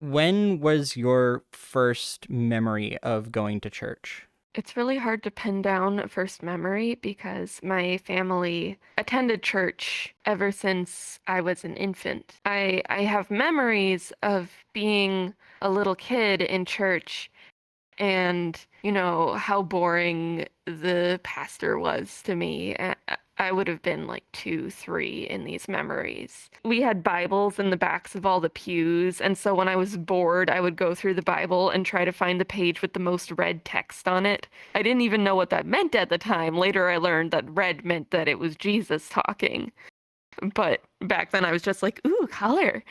When was your first memory of going to church? It's really hard to pin down a first memory because my family attended church ever since I was an infant. I have memories of being a little kid in church and how boring the pastor was to me. I would have been like 2, 3 in these memories. We had Bibles in the backs of all the pews, and so when I was bored, I would go through the Bible and try to find the page with the most red text on it. I didn't even know what that meant at the time. Later, I learned that red meant that it was Jesus talking. But back then, I was just like, ooh, color.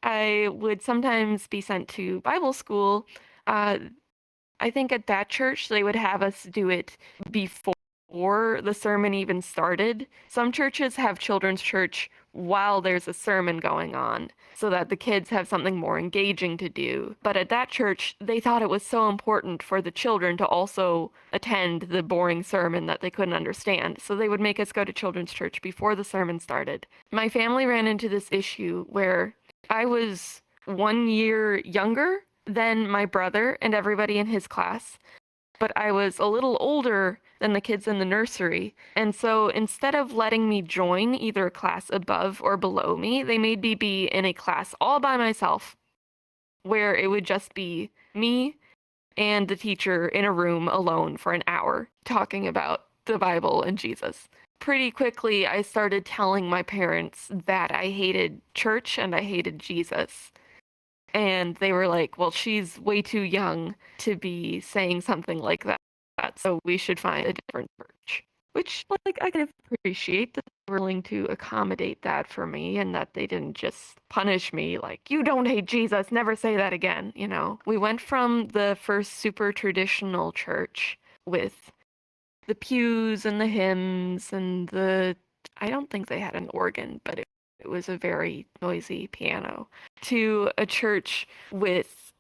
I would sometimes be sent to Bible school. Uh, I think at that church they would have us do it before the sermon even started. Some churches have children's church while there's a sermon going on so that the kids have something more engaging to do. But at that church, they thought it was so important for the children to also attend the boring sermon that they couldn't understand. So they would make us go to children's church before the sermon started. My family ran into this issue where I was 1 year younger than my brother and everybody in his class, but I was a little older than the kids in the nursery. And so instead of letting me join either a class above or below me, they made me be in a class all by myself where it would just be me and the teacher in a room alone for an hour talking about the Bible and Jesus. Pretty quickly, I started telling my parents that I hated church and I hated Jesus. And they were like, well, she's way too young to be saying something like that, so we should find a different church. Which, like, I can appreciate that they were willing to accommodate that for me and that they didn't just punish me like, you don't hate Jesus, never say that again. We went from the first super traditional church with the pews and the hymns and I don't think they had an organ, but it was a very noisy piano, to a church with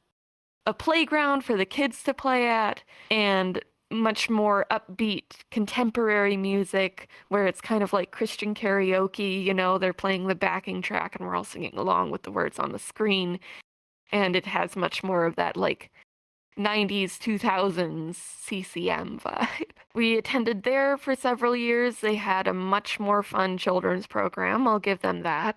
a playground for the kids to play at and much more upbeat contemporary music where it's kind of like Christian karaoke, they're playing the backing track and we're all singing along with the words on the screen. And it has much more of that like 90s, 2000s CCM vibe. We attended there for several years. They had a much more fun children's program. I'll give them that.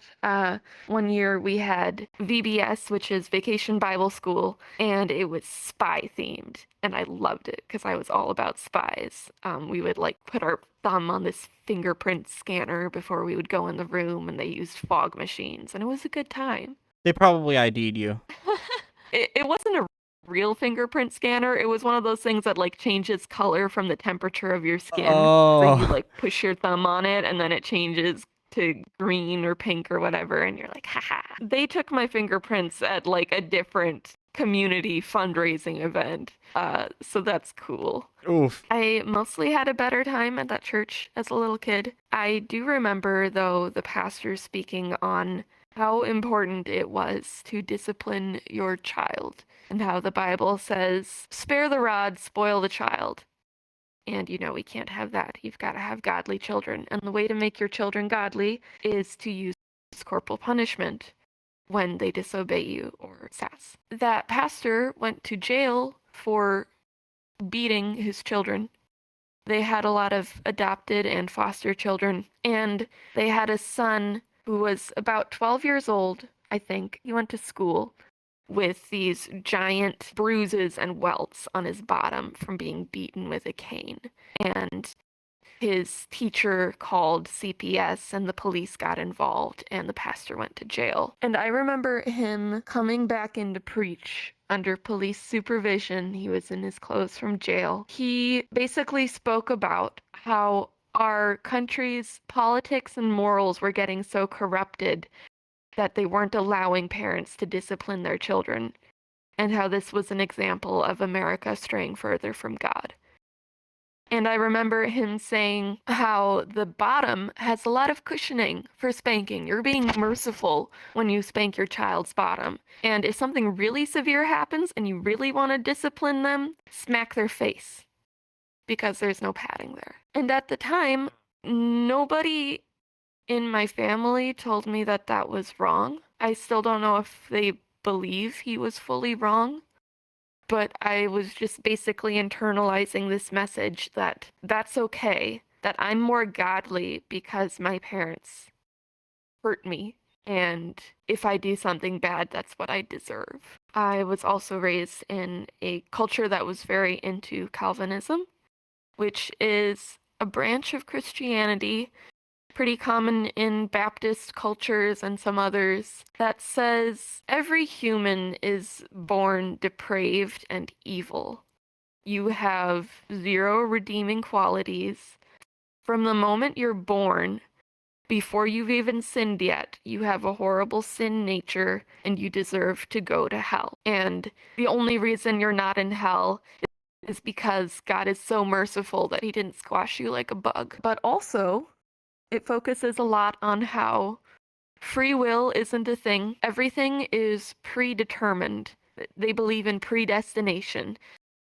1 year we had VBS, which is Vacation Bible School, and it was spy themed. And I loved it because I was all about spies. We would like put our thumb on this fingerprint scanner before we would go in the room, and they used fog machines, and it was a good time. They probably ID'd you. It wasn't a real fingerprint scanner. It was one of those things that like changes color from the temperature of your skin. So you Oh, like push your thumb on it and then it changes to green or pink or whatever and you're like, haha. They took my fingerprints at like a different community fundraising event. So that's cool. oof. I mostly had a better time at that church as a little kid. I do remember, though, the pastor speaking on how important it was to discipline your child and how the Bible says, spare the rod, spoil the child. And we can't have that. You've got to have godly children. And the way to make your children godly is to use corporal punishment when they disobey you or sass. That pastor went to jail for beating his children. They had a lot of adopted and foster children, and they had a son who was about 12 years old, I think. He went to school with these giant bruises and welts on his bottom from being beaten with a cane. And his teacher called CPS and the police got involved and the pastor went to jail. And I remember him coming back in to preach under police supervision. He was in his clothes from jail. He basically spoke about how our country's politics and morals were getting so corrupted that they weren't allowing parents to discipline their children, and how this was an example of America straying further from God. And I remember him saying how the bottom has a lot of cushioning for spanking. You're being merciful when you spank your child's bottom. And if something really severe happens and you really want to discipline them, smack their face because there's no padding there. And at the time, nobody in my family told me that that was wrong. I still don't know if they believe he was fully wrong, but I was just basically internalizing this message that that's okay, that I'm more godly because my parents hurt me, and if I do something bad, that's what I deserve. I was also raised in a culture that was very into Calvinism, which is a branch of Christianity pretty common in Baptist cultures and some others, that says every human is born depraved and evil. You have zero redeeming qualities. From the moment you're born, before you've even sinned yet, you have a horrible sin nature and you deserve to go to hell. And the only reason you're not in hell is because God is so merciful that he didn't squash you like a bug. But also, it focuses a lot on how free will isn't a thing. Everything is predetermined. They believe in predestination.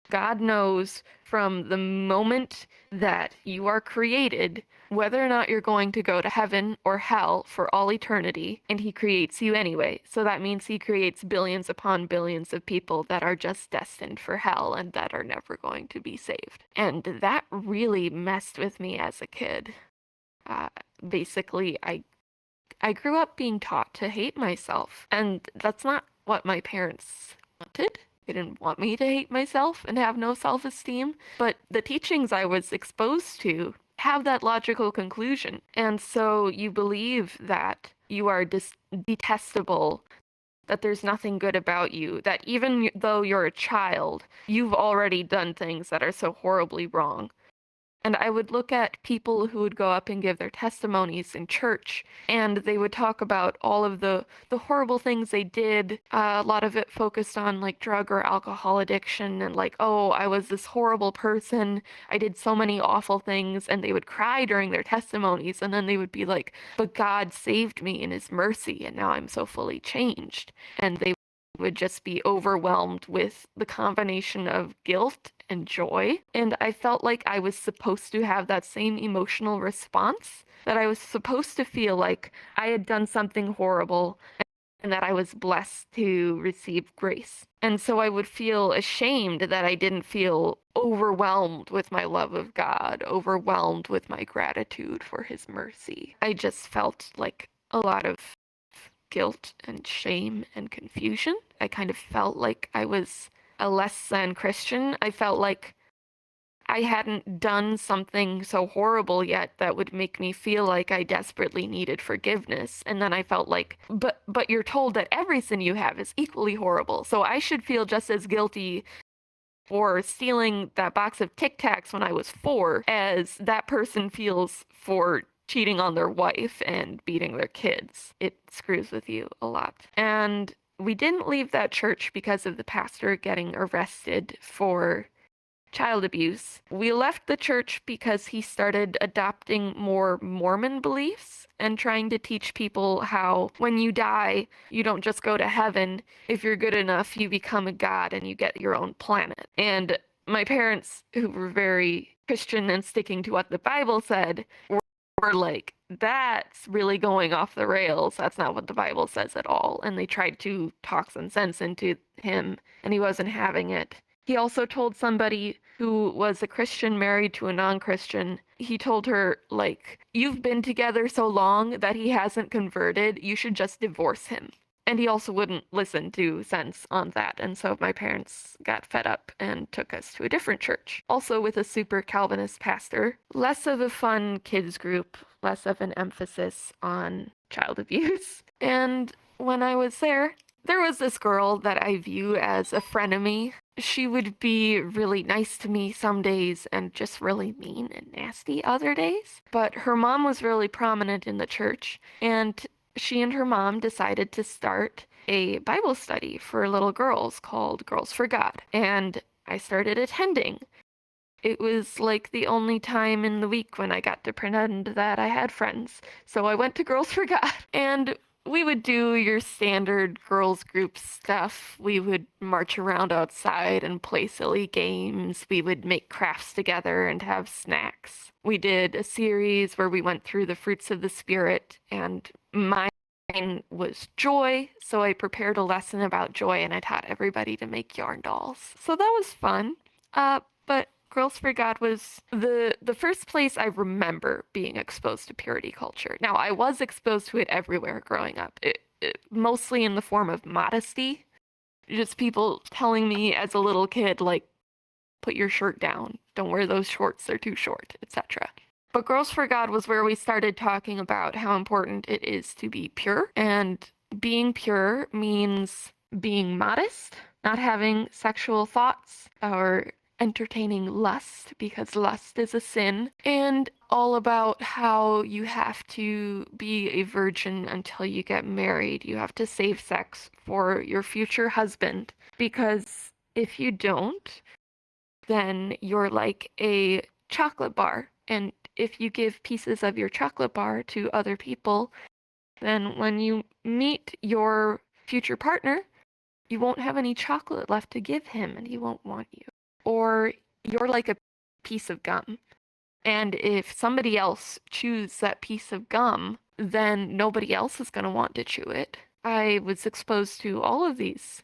God knows from the moment that you are created whether or not you're going to go to heaven or hell for all eternity, and he creates you anyway. So that means he creates billions upon billions of people that are just destined for hell and that are never going to be saved. And that really messed with me as a kid. Uh, Basically, I grew up being taught to hate myself, and that's not what my parents wanted. They didn't want me to hate myself and have no self-esteem, but the teachings I was exposed to have that logical conclusion. And so you believe that you are detestable, that there's nothing good about you, that even though you're a child, you've already done things that are so horribly wrong. And I would look at people who would go up and give their testimonies in church, and they would talk about all of the horrible things they did. A lot of it focused on like drug or alcohol addiction, and like, oh, I was this horrible person. I did so many awful things, and they would cry during their testimonies, and then they would be like, but God saved me in his mercy, and now I'm so fully changed. And they would just be overwhelmed with the combination of guilt and joy. And I felt like I was supposed to have that same emotional response, that I was supposed to feel like I had done something horrible and that I was blessed to receive grace. And so I would feel ashamed that I didn't feel overwhelmed with my love of God, overwhelmed with my gratitude for his mercy. I just felt like a lot of guilt and shame and confusion. I kind of felt like I was a less than Christian. I felt like I hadn't done something so horrible yet that would make me feel like I desperately needed forgiveness. And then I felt like, but you're told that every sin you have is equally horrible. So I should feel just as guilty for stealing that box of Tic Tacs when I was 4 as that person feels for cheating on their wife and beating their kids. It screws with you a lot. And we didn't leave that church because of the pastor getting arrested for child abuse. We left the church because he started adopting more Mormon beliefs and trying to teach people how when you die, you don't just go to heaven. If you're good enough, you become a god and you get your own planet. And my parents, who were very Christian and sticking to what the Bible said, were like, that's really going off the rails. That's not what the Bible says at all. And they tried to talk some sense into him, and he wasn't having it. He also told somebody who was a Christian married to a non-Christian, he told her, like, you've been together so long that he hasn't converted. You should just divorce him. And he also wouldn't listen to sense on that. And so my parents got fed up and took us to a different church, also with a super Calvinist pastor. Less of a fun kids group, less of an emphasis on child abuse. And when I was there was this girl that I view as a frenemy. She would be really nice to me some days and just really mean and nasty other days. But her mom was really prominent in the church, and she and her mom decided to start a Bible study for little girls called Girls for God. And I started attending. It was like the only time in the week when I got to pretend that I had friends. So I went to Girls for God. And we would do your standard girls group stuff. We would march around outside and play silly games. We would make crafts together and have snacks. We did a series where we went through the fruits of the spirit, and my Mine was joy, so I prepared a lesson about joy and I taught everybody to make yarn dolls. So that was fun. But Girls for God was the first place I remember being exposed to purity culture. Now, I was exposed to it everywhere growing up, mostly in the form of modesty. Just people telling me as a little kid, like, put your shirt down, don't wear those shorts, they're too short, etc. But Girls for God was where we started talking about how important it is to be pure. And being pure means being modest, not having sexual thoughts or entertaining lust, because lust is a sin, and all about how you have to be a virgin until you get married. You have to save sex for your future husband, because if you don't, then you're like a chocolate bar. And if you give pieces of your chocolate bar to other people, then when you meet your future partner, you won't have any chocolate left to give him and he won't want you. Or you're like a piece of gum. And if somebody else chews that piece of gum, then nobody else is going to want to chew it. I was exposed to all of these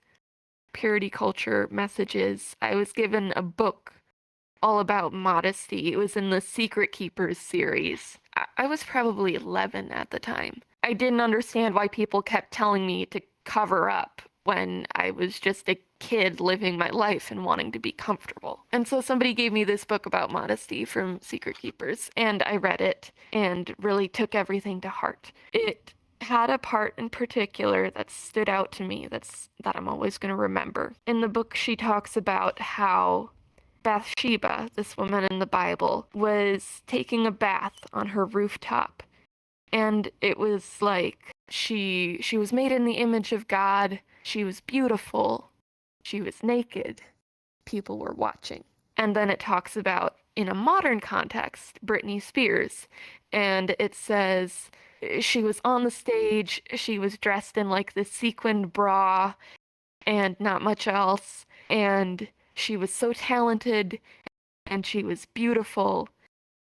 purity culture messages. I was given a book all about modesty. It was in the Secret Keepers series. I was probably 11 at the time. I didn't understand why people kept telling me to cover up when I was just a kid living my life and wanting to be comfortable. And so somebody gave me this book about modesty from Secret Keepers, and I read it and really took everything to heart. It had a part in particular that stood out to me that I'm always going to remember. In the book, she talks about how Bathsheba, this woman in the Bible, was taking a bath on her rooftop. And it was like she was made in the image of God. She was beautiful. She was naked. People were watching. And then it talks about, in a modern context, Britney Spears. And it says she was on the stage. She was dressed in like this sequined bra and not much else. And she was so talented and she was beautiful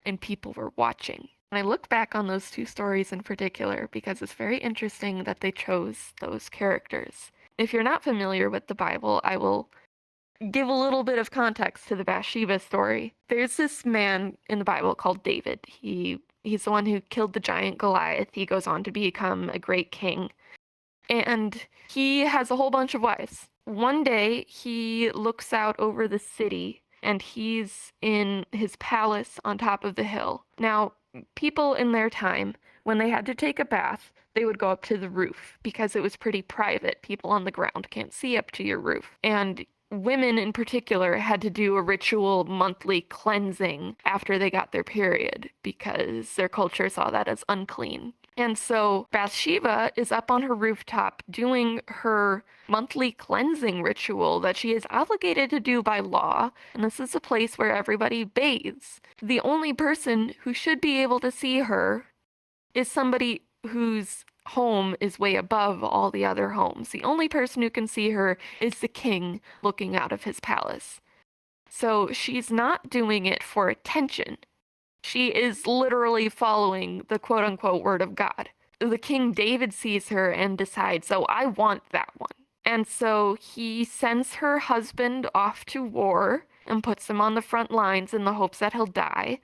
and people were watching. And I look back on those two stories in particular because it's very interesting that they chose those characters. If you're not familiar with the Bible, I will give a little bit of context to the Bathsheba story. There's this man in the Bible called David. He's the one who killed the giant Goliath. He goes on to become a great king. And he has a whole bunch of wives. One day, he looks out over the city and he's in his palace on top of the hill. Now, people in their time, when they had to take a bath, they would go up to the roof because it was pretty private. People on the ground can't see up to your roof. And women in particular had to do a ritual monthly cleansing after they got their period because their culture saw that as unclean. And so Bathsheba is up on her rooftop doing her monthly cleansing ritual that she is obligated to do by law. And this is a place where everybody bathes. The only person who should be able to see her is somebody whose home is way above all the other homes. The only person who can see her is the king looking out of his palace. So she's not doing it for attention. She is literally following the quote unquote word of God. The King David sees her and decides, oh, I want that one. And so he sends her husband off to war and puts him on the front lines in the hopes that he'll die.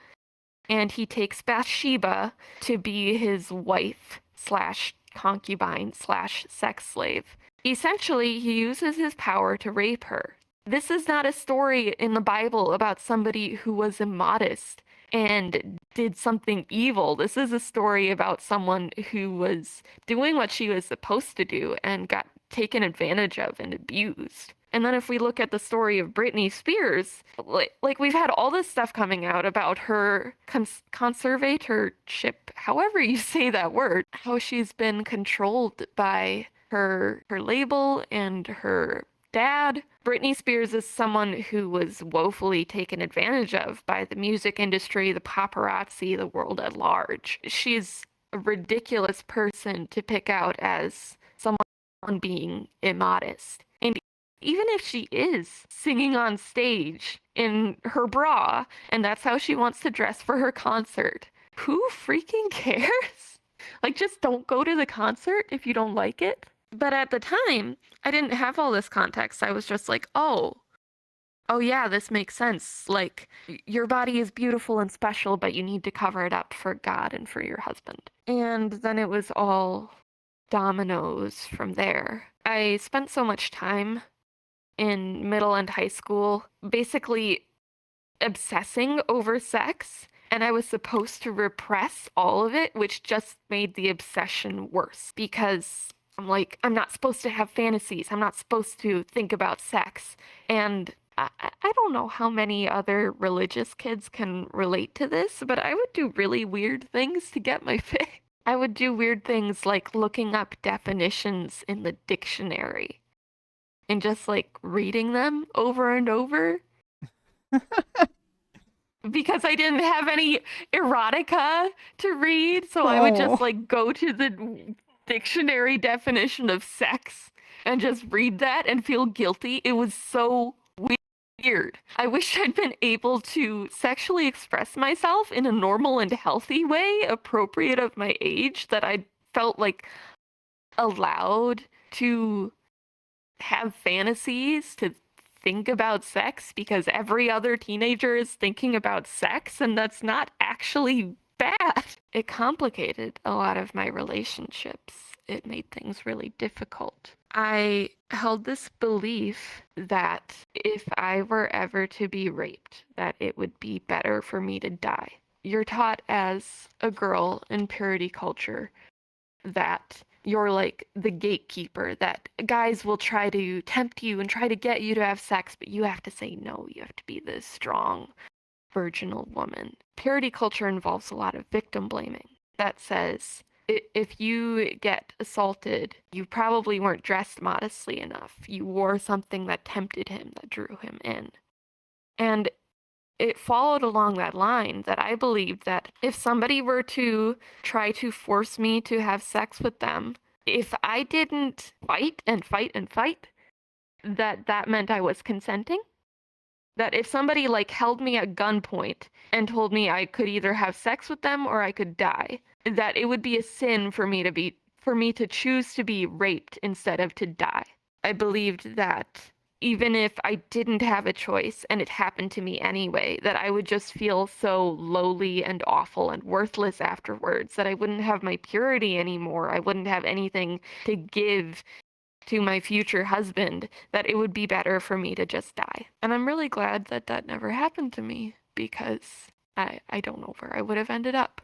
And he takes Bathsheba to be his wife slash concubine slash sex slave. Essentially, he uses his power to rape her. This is not a story in the Bible about somebody who was immodest and did something evil. This is a story about someone who was doing what she was supposed to do and got taken advantage of and abused. And then if we look at the story of Britney Spears, like we've had all this stuff coming out about her conservatorship, however you say that word, how she's been controlled by her label and her dad. Britney Spears is someone who was woefully taken advantage of by the music industry, the paparazzi, the world at large. She's a ridiculous person to pick out as someone being immodest. And even if she is singing on stage in her bra and that's how she wants to dress for her concert, who freaking cares? Like, just don't go to the concert if you don't like it. But at the time, I didn't have all this context. I was just like, oh yeah, this makes sense. Like, your body is beautiful and special, but you need to cover it up for God and for your husband. And then it was all dominoes from there. I spent so much time in middle and high school basically obsessing over sex, and I was supposed to repress all of it, which just made the obsession worse because I'm like, I'm not supposed to have fantasies. I'm not supposed to think about sex. And I don't know how many other religious kids can relate to this, but I would do really weird things to get my fix. I would do weird things like looking up definitions in the dictionary and just like reading them over and over because I didn't have any erotica to read, so I would just Oh. like go to the dictionary definition of sex and just read that and feel guilty. It was so weird. I wish I'd been able to sexually express myself in a normal and healthy way, appropriate of my age, that I felt like allowed to have fantasies, to think about sex, because every other teenager is thinking about sex, and that's not actually bad. It complicated a lot of my relationships. It made things really difficult. I held this belief that if I were ever to be raped, that it would be better for me to die. You're taught as a girl in purity culture that you're like the gatekeeper, that guys will try to tempt you and try to get you to have sex, but you have to say no. You have to be this strong, virginal woman. Purity culture involves a lot of victim blaming that says if you get assaulted, you probably weren't dressed modestly enough. You wore something that tempted him, that drew him in. And it followed along that line that I believed that if somebody were to try to force me to have sex with them, if I didn't fight and fight and fight, that meant I was consenting. That if somebody like held me at gunpoint and told me I could either have sex with them or I could die, that it would be a sin for me to choose to be raped instead of to die. I believed that even if I didn't have a choice and it happened to me anyway, that I would just feel so lowly and awful and worthless afterwards, that I wouldn't have my purity anymore. I wouldn't have anything to give to my future husband, that it would be better for me to just die. And I'm really glad that that never happened to me because I don't know where I would have ended up.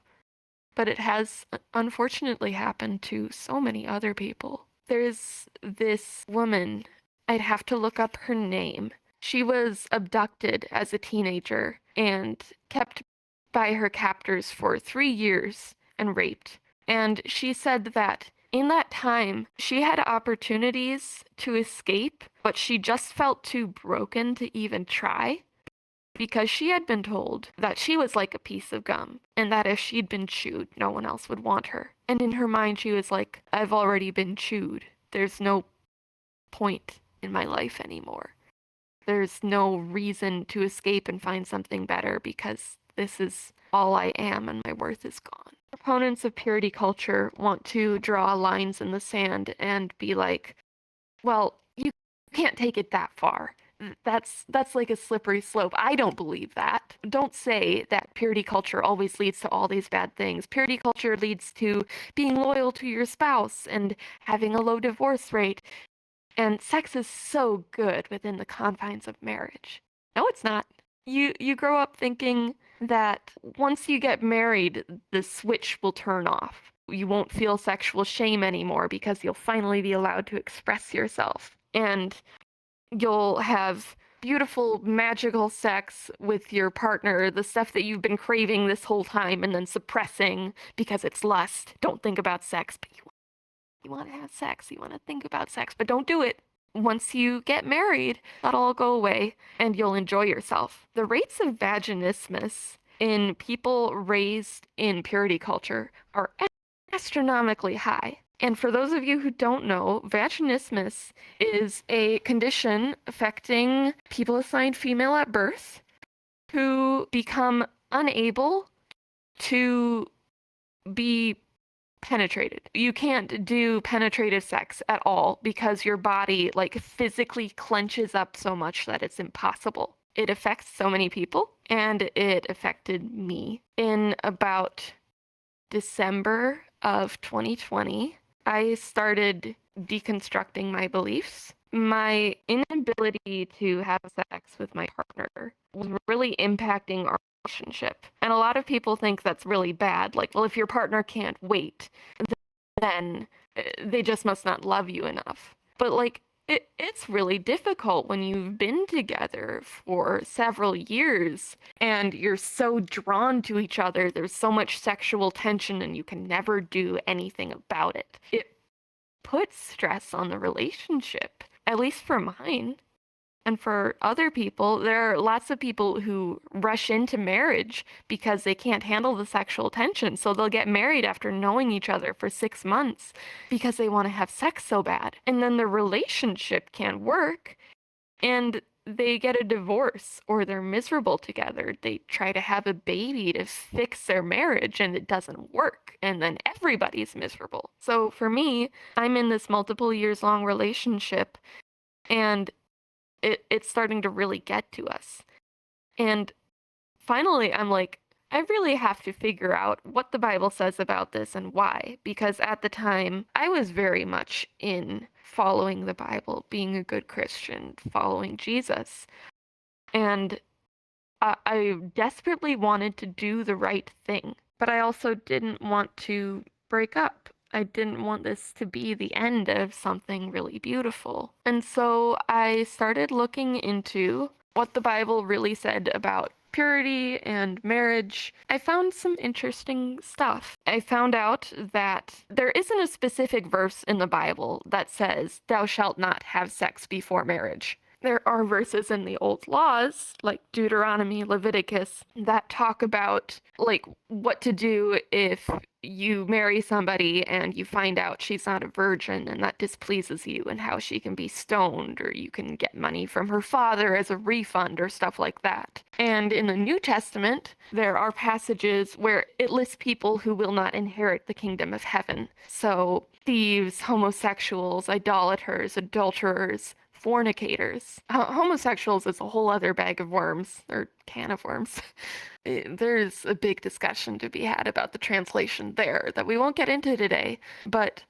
But it has unfortunately happened to so many other people. There's this woman, I'd have to look up her name. She was abducted as a teenager and kept by her captors for 3 years and raped. And she said that in that time, she had opportunities to escape, but she just felt too broken to even try because she had been told that she was like a piece of gum and that if she'd been chewed, no one else would want her. And in her mind, she was like, I've already been chewed. There's no point in my life anymore. There's no reason to escape and find something better because this is all I am and my worth is gone. Proponents of purity culture want to draw lines in the sand and be like, well, you can't take it that far. That's like a slippery slope. I don't believe that. Don't say that purity culture always leads to all these bad things. Purity culture leads to being loyal to your spouse and having a low divorce rate. And sex is so good within the confines of marriage. No, it's not. You grow up thinking that once you get married, the switch will turn off. You won't feel sexual shame anymore because you'll finally be allowed to express yourself. And you'll have beautiful, magical sex with your partner, the stuff that you've been craving this whole time and then suppressing because it's lust. Don't think about sex, but you want to have sex, you want to think about sex, but don't do it. Once you get married, that'll all go away and you'll enjoy yourself. The rates of vaginismus in people raised in purity culture are astronomically high. And for those of you who don't know, vaginismus is a condition affecting people assigned female at birth who become unable to be penetrated. You can't do penetrative sex at all because your body like physically clenches up so much that it's impossible. It affects so many people, and it affected me. In about December of 2020, I started deconstructing my beliefs. My inability to have sex with my partner was really impacting our relationship. And a lot of people think that's really bad. Like, well, if your partner can't wait, then they just must not love you enough. But like, it's really difficult when you've been together for several years and you're so drawn to each other. There's so much sexual tension and you can never do anything about it. It puts stress on the relationship, at least for mine. And for other people, there are lots of people who rush into marriage because they can't handle the sexual tension. So they'll get married after knowing each other for 6 months because they want to have sex so bad. And then the relationship can't work and they get a divorce or they're miserable together. They try to have a baby to fix their marriage and it doesn't work. And then everybody's miserable. So for me, I'm in this multiple years long relationship and it's starting to really get to us. And finally, I'm like, I really have to figure out what the Bible says about this and why. Because at the time, I was very much in following the Bible, being a good Christian, following Jesus. And I desperately wanted to do the right thing. But I also didn't want to break up. I didn't want this to be the end of something really beautiful. And so I started looking into what the Bible really said about purity and marriage. I found some interesting stuff. I found out that there isn't a specific verse in the Bible that says, "Thou shalt not have sex before marriage." There are verses in the old laws, like Deuteronomy, Leviticus, that talk about like what to do if you marry somebody and you find out she's not a virgin and that displeases you, and how she can be stoned, or you can get money from her father as a refund or stuff like that. And in the New Testament, there are passages where it lists people who will not inherit the kingdom of heaven. So thieves, homosexuals, idolaters, adulterers, fornicators. Homosexuals is a whole other bag of worms, or can of worms. There's a big discussion to be had about the translation there that we won't get into today. But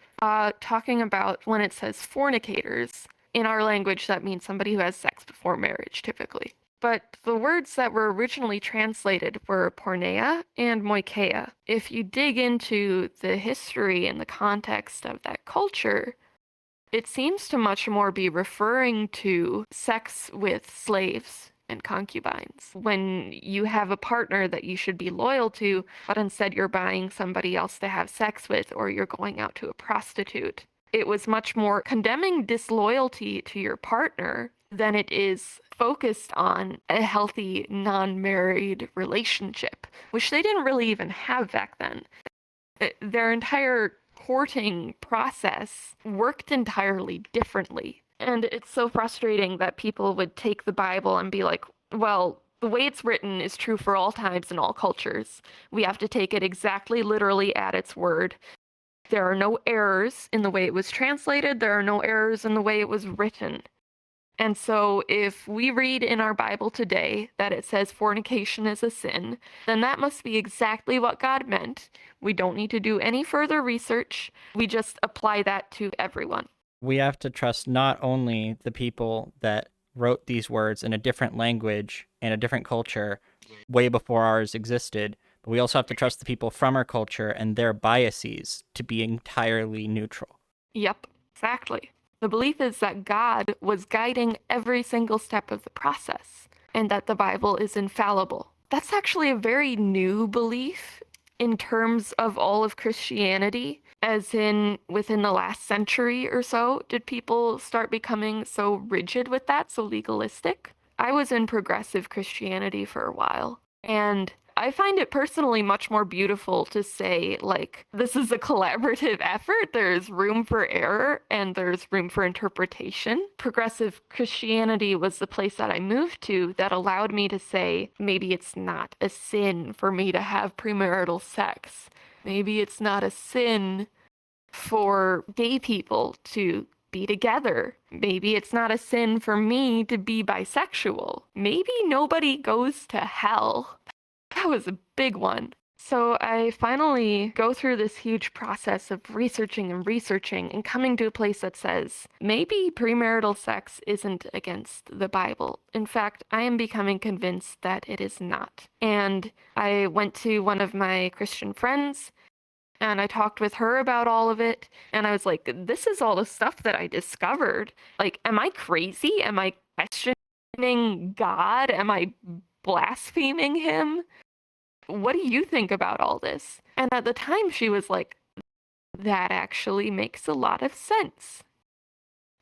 talking about when it says fornicators, in our language, that means somebody who has sex before marriage, typically. But the words that were originally translated were porneia and moikeia. If you dig into the history and the context of that culture, it seems to much more be referring to sex with slaves and concubines. When you have a partner that you should be loyal to, but instead you're buying somebody else to have sex with, or you're going out to a prostitute. It was much more condemning disloyalty to your partner than it is focused on a healthy, non-married relationship, which they didn't really even have back then. Their entire courting process worked entirely differently. And it's so frustrating that people would take the Bible and be like, well, the way it's written is true for all times and all cultures. We have to take it exactly literally at its word. There are no errors in the way it was translated. There are no errors in the way it was written. And so if we read in our Bible today that it says fornication is a sin, then that must be exactly what God meant. We don't need to do any further research. We just apply that to everyone. We have to trust not only the people that wrote these words in a different language and a different culture way before ours existed, but we also have to trust the people from our culture and their biases to be entirely neutral. Yep, exactly. The belief is that God was guiding every single step of the process and that the Bible is infallible. That's actually a very new belief in terms of all of Christianity, as in within the last century or so, did people start becoming so rigid with that, so legalistic? I was in progressive Christianity for a while, and I find it personally much more beautiful to say, like, this is a collaborative effort. There's room for error and there's room for interpretation. Progressive Christianity was the place that I moved to that allowed me to say, maybe it's not a sin for me to have premarital sex. Maybe it's not a sin for gay people to be together. Maybe it's not a sin for me to be bisexual. Maybe nobody goes to hell. That was a big one. So I finally go through this huge process of researching and coming to a place that says maybe premarital sex isn't against the Bible. In fact, I am becoming convinced that it is not. And I went to one of my Christian friends and I talked with her about all of it. And I was like, this is all the stuff that I discovered. Like, am I crazy? Am I questioning God? Am I blaspheming him? What do you think about all this? And at the time, she was like, that actually makes a lot of sense.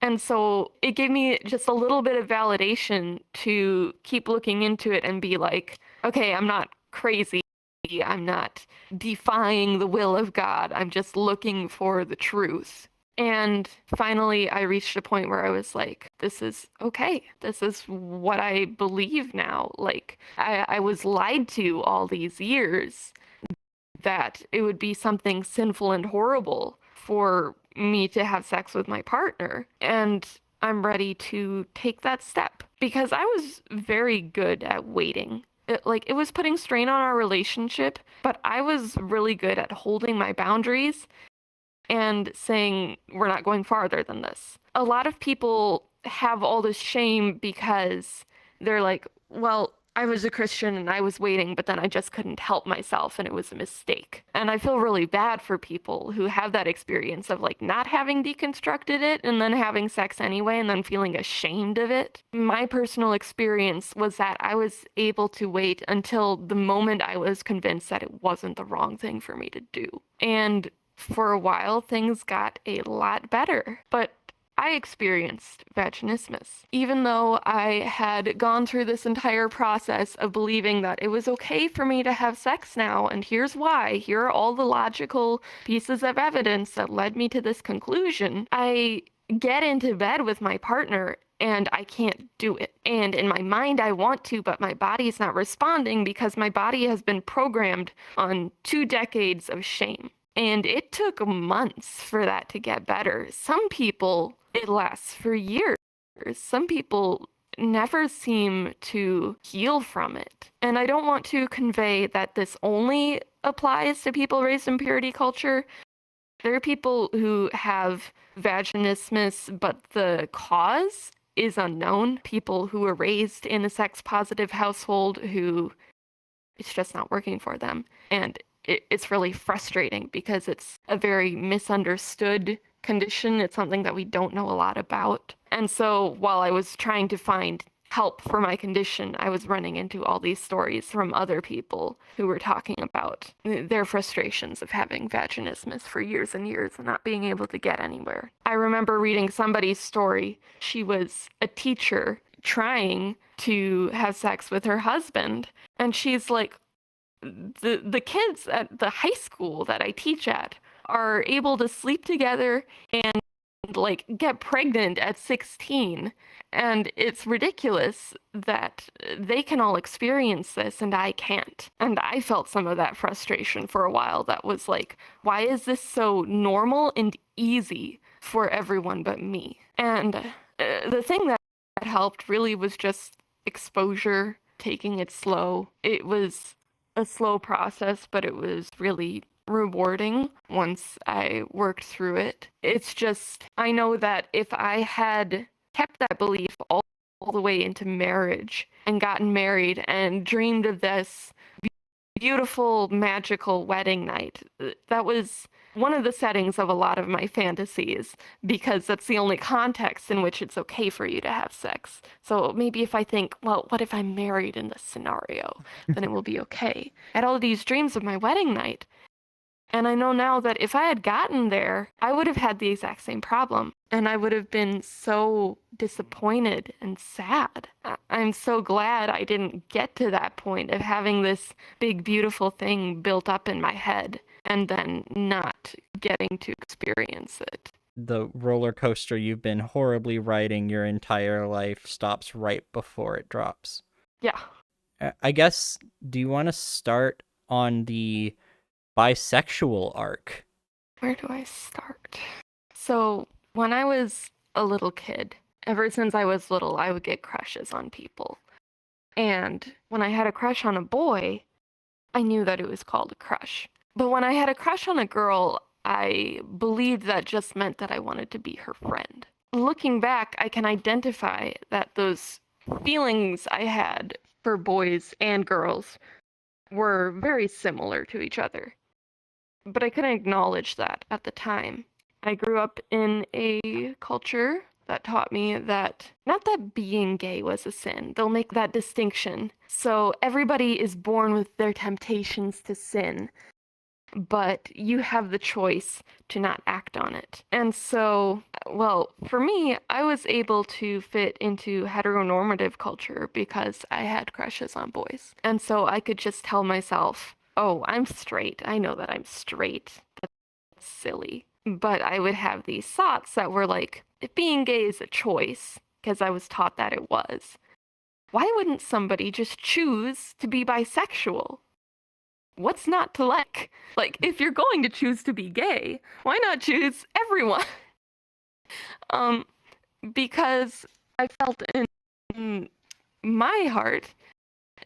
And so it gave me just a little bit of validation to keep looking into it and be like, okay, I'm not crazy. I'm not defying the will of God. I'm just looking for the truth. And finally, I reached a point where I was like, this is okay. This is what I believe now. Like, I was lied to all these years that it would be something sinful and horrible for me to have sex with my partner. And I'm ready to take that step because I was very good at waiting. It was putting strain on our relationship, but I was really good at holding my boundaries and saying, we're not going farther than this. A lot of people have all this shame because they're like, well, I was a Christian and I was waiting, but then I just couldn't help myself and it was a mistake. And I feel really bad for people who have that experience of like not having deconstructed it and then having sex anyway and then feeling ashamed of it. My personal experience was that I was able to wait until the moment I was convinced that it wasn't the wrong thing for me to do. And for a while, things got a lot better, but I experienced vaginismus. Even though I had gone through this entire process of believing that it was okay for me to have sex now, and here's why, here are all the logical pieces of evidence that led me to this conclusion, I get into bed with my partner and I can't do it. And in my mind, I want to, but my body's not responding because my body has been programmed on 2 decades of shame. And it took months for that to get better. Some people, it lasts for years. Some people never seem to heal from it. And I don't want to convey that this only applies to people raised in purity culture. There are people who have vaginismus, but the cause is unknown. People who are raised in a sex positive household who it's just not working for them. And it's really frustrating because it's a very misunderstood condition. It's something that we don't know a lot about. And so while I was trying to find help for my condition, I was running into all these stories from other people who were talking about their frustrations of having vaginismus for years and years and not being able to get anywhere. I remember reading somebody's story. She was a teacher trying to have sex with her husband, and she's like, the kids at the high school that I teach at are able to sleep together and like get pregnant at 16, and it's ridiculous that they can all experience this and I can't. And I felt some of that frustration for a while. That was like, why is this so normal and easy for everyone but me? And the thing that helped really was just exposure, taking it slow. It was a slow process, but it was really rewarding once I worked through it. It's just, I know that if I had kept that belief all the way into marriage and gotten married and dreamed of this beautiful, magical wedding night, that was one of the settings of a lot of my fantasies because that's the only context in which it's okay for you to have sex. So maybe if I think, well, what if I'm married in this scenario? Then it will be okay. I had all these dreams of my wedding night. And I know now that if I had gotten there, I would have had the exact same problem. And I would have been so disappointed and sad. I'm so glad I didn't get to that point of having this big, beautiful thing built up in my head and then not getting to experience it. The roller coaster you've been horribly riding your entire life stops right before it drops. Yeah. I guess, do you want to start on the bisexual arc. Where do I start? So, when I was a little kid, ever since I was little, I would get crushes on people. And when I had a crush on a boy, I knew that it was called a crush. But when I had a crush on a girl, I believed that just meant that I wanted to be her friend. Looking back, I can identify that those feelings I had for boys and girls were very similar to each other. But I couldn't acknowledge that at the time. I grew up in a culture that taught me that not that being gay was a sin, they'll make that distinction. So everybody is born with their temptations to sin, but you have the choice to not act on it. And so, well, for me, I was able to fit into heteronormative culture because I had crushes on boys. And so I could just tell myself, oh, I'm straight. I know that I'm straight. That's silly. But I would have these thoughts that were like, if being gay is a choice, because I was taught that it was, why wouldn't somebody just choose to be bisexual? What's not to like? Like, if you're going to choose to be gay, why not choose everyone? um, because I felt in my heart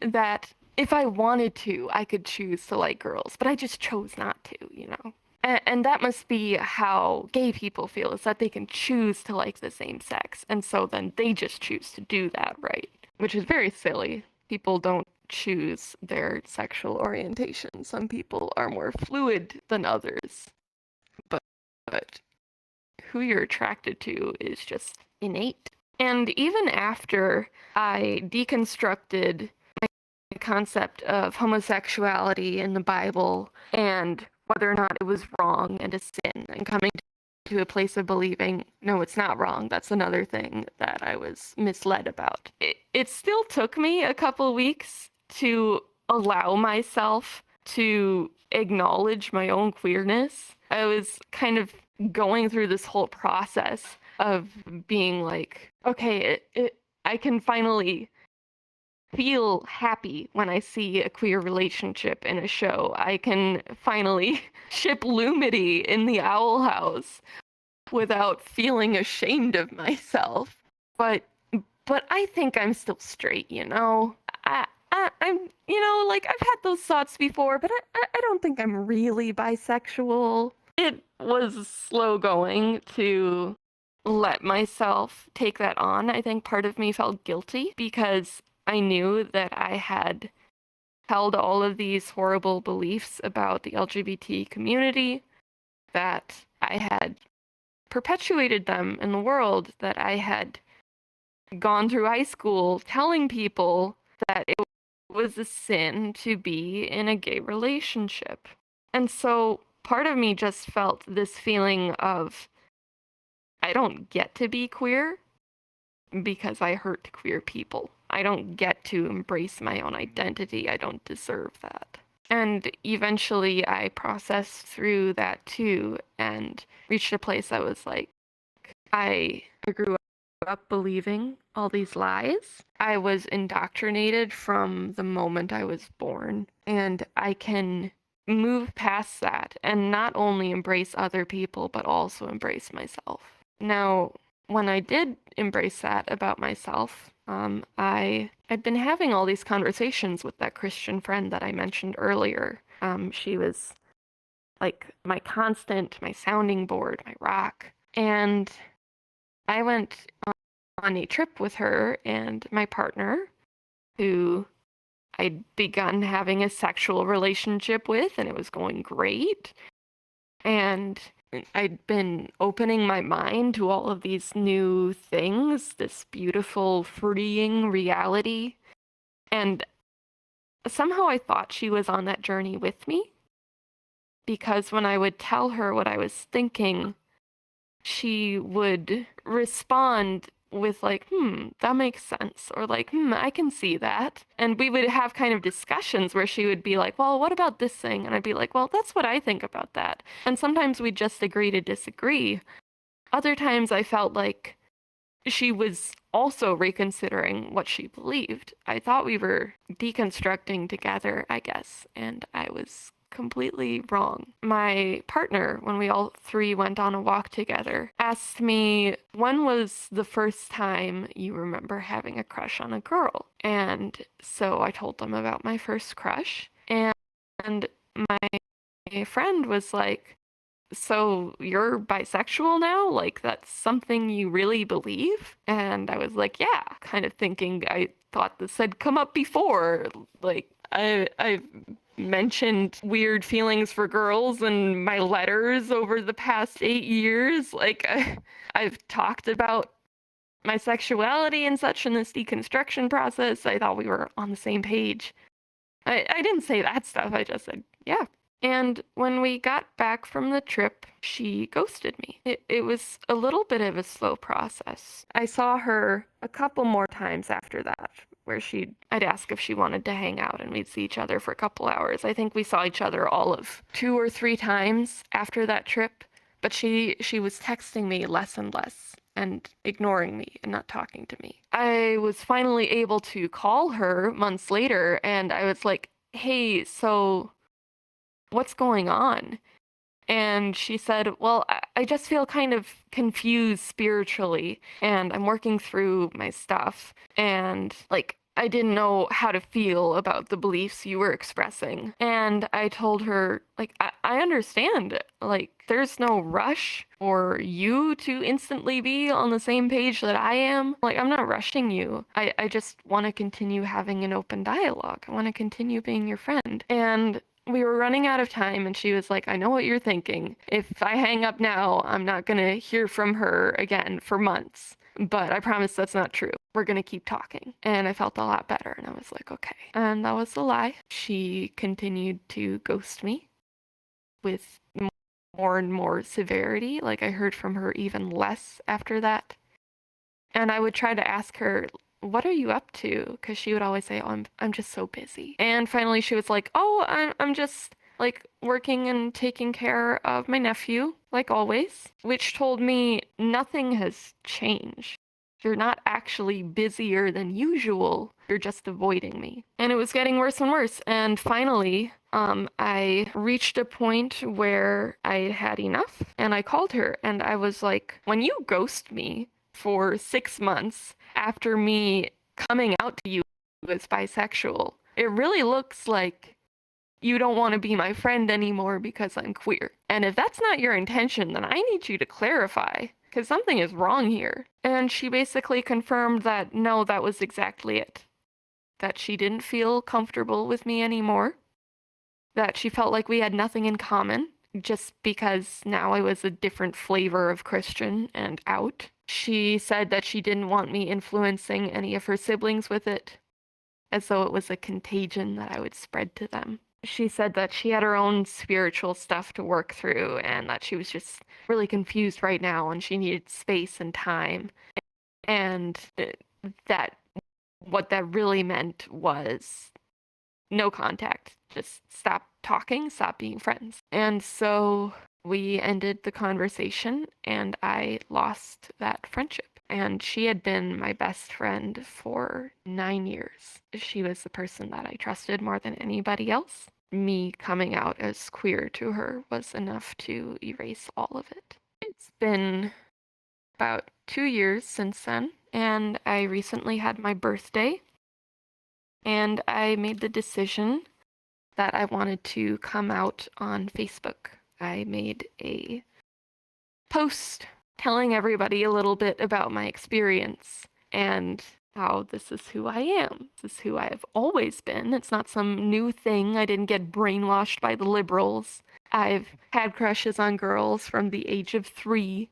that if I wanted to, I could choose to like girls, but I just chose not to, you know? And that must be how gay people feel, is that they can choose to like the same sex, and so then they just choose to do that, right? Which is very silly. People don't choose their sexual orientation. Some people are more fluid than others, but who you're attracted to is just innate. And even after I deconstructed my concept of homosexuality in the Bible and whether or not it was wrong and a sin, and coming to a place of believing, no, it's not wrong. That's another thing that I was misled about. It still took me a couple weeks to allow myself to acknowledge my own queerness. I was kind of going through this whole process of being like, okay, I can finally feel happy when I see a queer relationship in a show. I can finally ship Lumity in the Owl House without feeling ashamed of myself. But I think I'm still straight, you know? I'm, you know, like, I've had those thoughts before, but I don't think I'm really bisexual. It was slow going to let myself take that on. I think part of me felt guilty because I knew that I had held all of these horrible beliefs about the LGBT community, that I had perpetuated them in the world, that I had gone through high school telling people that it was a sin to be in a gay relationship. And so part of me just felt this feeling of, I don't get to be queer because I hurt queer people. I don't get to embrace my own identity. I don't deserve that. And eventually I processed through that too and reached a place that was like, I grew up believing all these lies. I was indoctrinated from the moment I was born, and I can move past that and not only embrace other people, but also embrace myself. Now, when I did embrace that about myself, I'd been having all these conversations with that Christian friend that I mentioned earlier. She was like my constant, my sounding board, my rock. And I went on a trip with her and my partner, who I'd begun having a sexual relationship with, and it was going great. And I'd been opening my mind to all of these new things, this beautiful, freeing reality. And somehow I thought she was on that journey with me, because when I would tell her what I was thinking, she would respond with like, that makes sense, or like, I can see that. And we would have kind of discussions where she would be like, well, what about this thing? And I'd be like, well, that's what I think about that. And sometimes we'd just agree to disagree. Other times I felt like she was also reconsidering what she believed. I thought we were deconstructing together, I guess, and I was completely wrong. My partner, when we all three went on a walk together, asked me, when was the first time you remember having a crush on a girl? And so I told them about my first crush. And my friend was like, so you're bisexual now? Like, that's something you really believe? And I was like, yeah, kind of thinking I thought this had come up before. Like, I've mentioned weird feelings for girls in my letters over the past 8 years. Like, I've talked about my sexuality and such in this deconstruction process. I thought we were on the same page. I didn't say that stuff. I just said, yeah. And when we got back from the trip, she ghosted me. It was a little bit of a slow process. I saw her a couple more times after that, where I'd ask if she wanted to hang out and we'd see each other for a couple hours. I think we saw each other all of 2 or 3 times after that trip, but she was texting me less and less and ignoring me and not talking to me. I was finally able to call her months later and I was like, hey, so what's going on? And she said, well, I just feel kind of confused spiritually and I'm working through my stuff. And like, I didn't know how to feel about the beliefs you were expressing. And I told her, like, I understand. Like, there's no rush for you to instantly be on the same page that I am. Like, I'm not rushing you. I just want to continue having an open dialogue. I want to continue being your friend. And we were running out of time and she was like, I know what you're thinking. If I hang up now, I'm not going to hear from her again for months. But I promise that's not true. We're going to keep talking. And I felt a lot better and I was like, okay. And that was a lie. She continued to ghost me with more and more severity. Like I heard from her even less after that. And I would try to ask her, what are you up to? Because she would always say, oh, I'm just so busy. And finally she was like, oh, I'm just like working and taking care of my nephew, like always, which told me nothing has changed. You're not actually busier than usual. You're just avoiding me. And it was getting worse and worse. And finally, I reached a point where I had enough and I called her and I was like, when you ghost me for 6 months after me coming out to you as bisexual, it really looks like you don't want to be my friend anymore because I'm queer. And if that's not your intention, then I need you to clarify, because something is wrong here. And she basically confirmed that no, that was exactly it. That she didn't feel comfortable with me anymore. That she felt like we had nothing in common, just because now I was a different flavor of Christian and out. She said that she didn't want me influencing any of her siblings with it, as though it was a contagion that I would spread to them. She said that she had her own spiritual stuff to work through and that she was just really confused right now and she needed space and time. And that what that really meant was no contact. Just stop talking, stop being friends. And so we ended the conversation and I lost that friendship. And she had been my best friend for 9 years. She was the person that I trusted more than anybody else. Me coming out as queer to her was enough to erase all of it. It's been about 2 years since then, and I recently had my birthday, and I made the decision that I wanted to come out on Facebook. I made a post telling everybody a little bit about my experience and how this is who I am. This is who I have always been. It's not some new thing. I didn't get brainwashed by the liberals. I've had crushes on girls from the age of 3.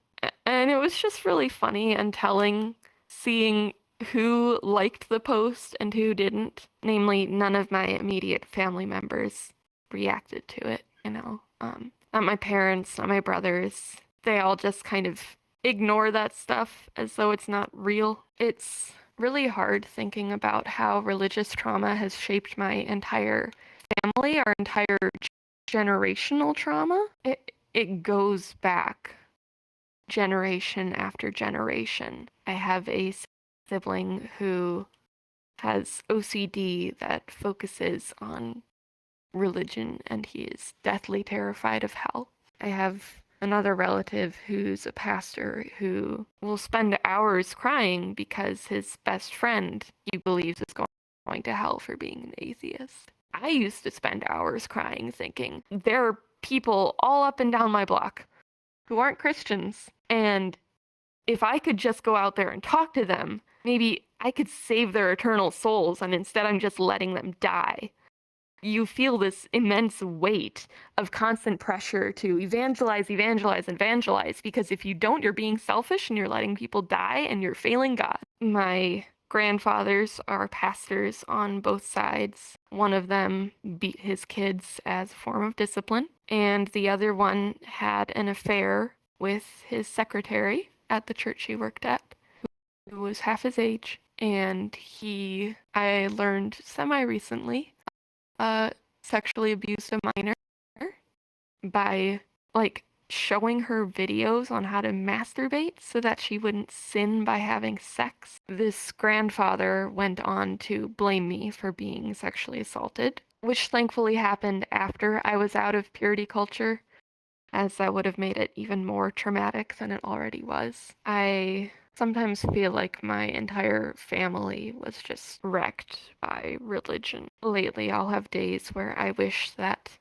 And it was just really funny and telling seeing who liked the post and who didn't. Namely, none of my immediate family members reacted to it, Not my parents, not my brothers. They all just kind of ignore that stuff as though it's not real. It's really hard thinking about how religious trauma has shaped my entire family, our entire generational trauma. It goes back generation after generation. I have a sibling who has OCD that focuses on religion, and he is deathly terrified of hell. I have another relative who's a pastor who will spend hours crying because his best friend he believes is going to hell for being an atheist. I used to spend hours crying thinking there are people all up and down my block who aren't Christians, and if I could just go out there and talk to them, maybe I could save their eternal souls, and instead I'm just letting them die. You feel this immense weight of constant pressure to evangelize, because if you don't, you're being selfish and you're letting people die and you're failing God. My grandfathers are pastors on both sides. One of them beat his kids as a form of discipline, and the other one had an affair with his secretary at the church he worked at, who was half his age. And I learned semi-recently, sexually abused a minor by, showing her videos on how to masturbate so that she wouldn't sin by having sex. This grandfather went on to blame me for being sexually assaulted, which thankfully happened after I was out of purity culture, as that would have made it even more traumatic than it already was. I sometimes feel like my entire family was just wrecked by religion. Lately, I'll have days where I wish that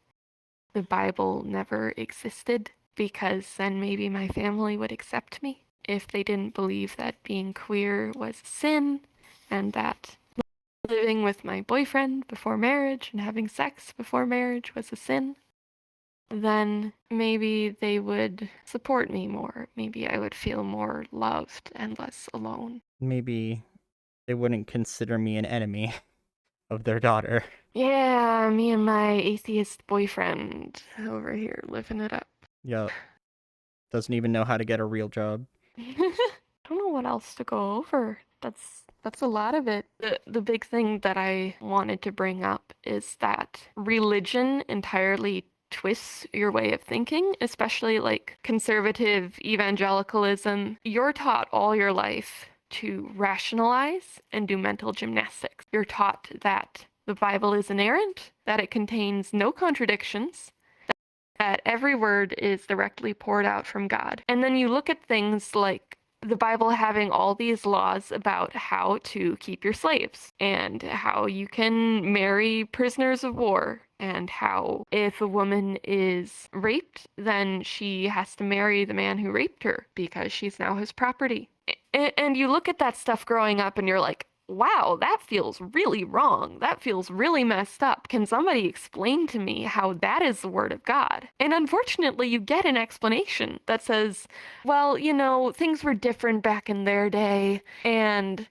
the Bible never existed, because then maybe my family would accept me if they didn't believe that being queer was sin, and that living with my boyfriend before marriage and having sex before marriage was a sin. Then maybe they would support me more. Maybe I would feel more loved and less alone. Maybe they wouldn't consider me an enemy of their daughter. Yeah, me and my atheist boyfriend over here living it up. Yup. Doesn't even know how to get a real job. I don't know what else to go over. That's a lot of it. The big thing that I wanted to bring up is that religion entirely twists your way of thinking, especially like conservative evangelicalism. You're taught all your life to rationalize and do mental gymnastics. You're taught that the Bible is inerrant, that it contains no contradictions, that every word is directly poured out from God. And then you look at things like the Bible having all these laws about how to keep your slaves, and how you can marry prisoners of war, and how if a woman is raped, then she has to marry the man who raped her because she's now his property. And you look at that stuff growing up and you're like, wow, that feels really wrong. That feels really messed up. Can somebody explain to me how that is the word of God? And unfortunately, you get an explanation that says, well, things were different back in their day, and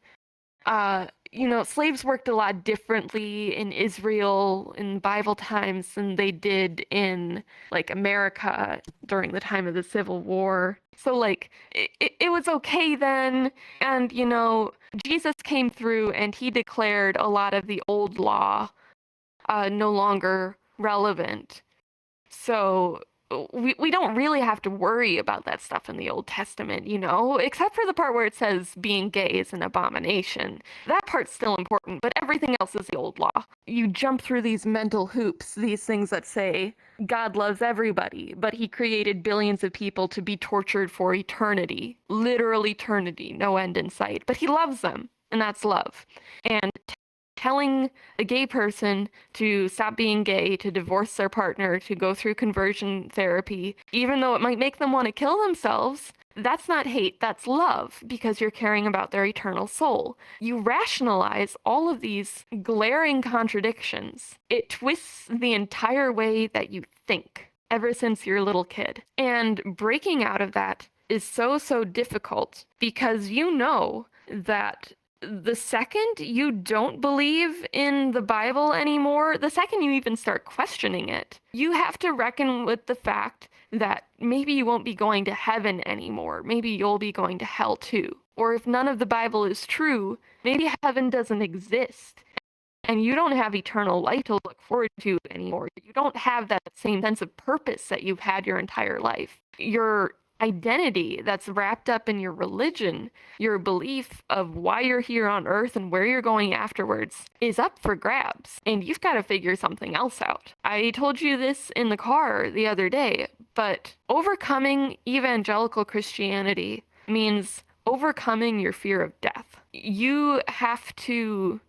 slaves worked a lot differently in Israel in Bible times than they did in America during the time of the Civil War. So it was okay then, and Jesus came through and he declared a lot of the old law no longer relevant. So we don't really have to worry about that stuff in the Old Testament, except for the part where it says being gay is an abomination. That part's still important, but everything else is the old law. You jump through these mental hoops, these things that say God loves everybody, but he created billions of people to be tortured for eternity, literal eternity, no end in sight, but he loves them, and that's love. And telling a gay person to stop being gay, to divorce their partner, to go through conversion therapy, even though it might make them want to kill themselves, that's not hate, that's love, because you're caring about their eternal soul. You rationalize all of these glaring contradictions. It twists the entire way that you think ever since you're a little kid. And breaking out of that is so, so difficult, because you know that the second you don't believe in the Bible anymore, the second you even start questioning it, you have to reckon with the fact that maybe you won't be going to heaven anymore. Maybe you'll be going to hell too. Or if none of the Bible is true, maybe heaven doesn't exist, and you don't have eternal life to look forward to anymore. You don't have that same sense of purpose that you've had your entire life. Your identity that's wrapped up in your religion, your belief of why you're here on earth and where you're going afterwards is up for grabs, and you've got to figure something else out. I told you this in the car the other day, but overcoming evangelical Christianity means overcoming your fear of death. You have to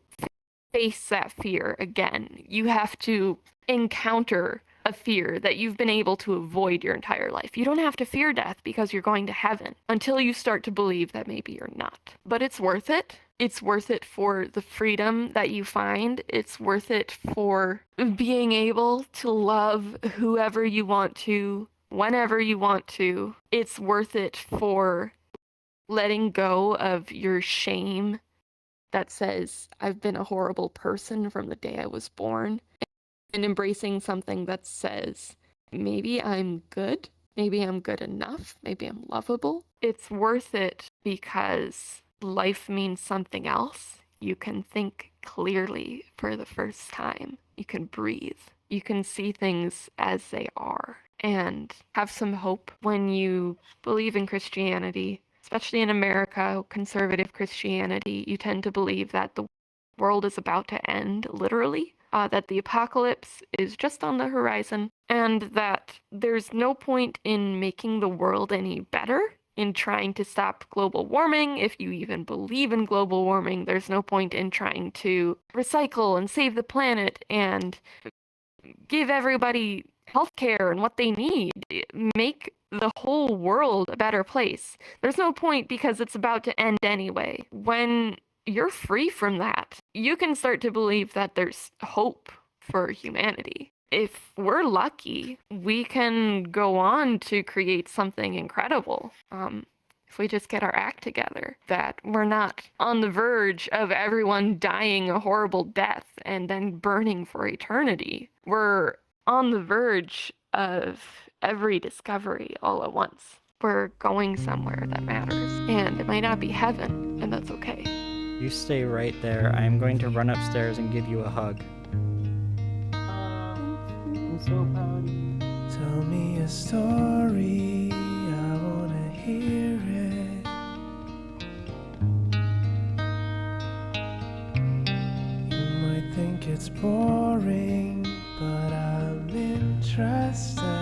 face that fear again. You have to encounter a fear that you've been able to avoid your entire life. You don't have to fear death because you're going to heaven until you start to believe that maybe you're not. But it's worth it. It's worth it for the freedom that you find. It's worth it for being able to love whoever you want to, whenever you want to. It's worth it for letting go of your shame that says, I've been a horrible person from the day I was born, and embracing something that says, maybe I'm good, maybe I'm good enough, maybe I'm lovable. It's worth it because life means something else. You can think clearly for the first time. You can breathe. You can see things as they are and have some hope when you believe in Christianity. Especially in America, conservative Christianity, you tend to believe that the world is about to end, literally, that the apocalypse is just on the horizon, and that there's no point in making the world any better, in trying to stop global warming. If you even believe in global warming, there's no point in trying to recycle and save the planet and give everybody healthcare and what they need, make the whole world a better place. There's no point because it's about to end anyway. When you're free from that, you can start to believe that there's hope for humanity. If we're lucky, we can go on to create something incredible. If we just get our act together, that we're not on the verge of everyone dying a horrible death and then burning for eternity. We're on the verge of every discovery all at once. We're going somewhere that matters, and it might not be heaven, and that's okay. You stay right there. I am going to run upstairs and give you a hug. I'm so proud of you. Tell me a story, I wanna hear it. You might think it's boring, but I'm interested.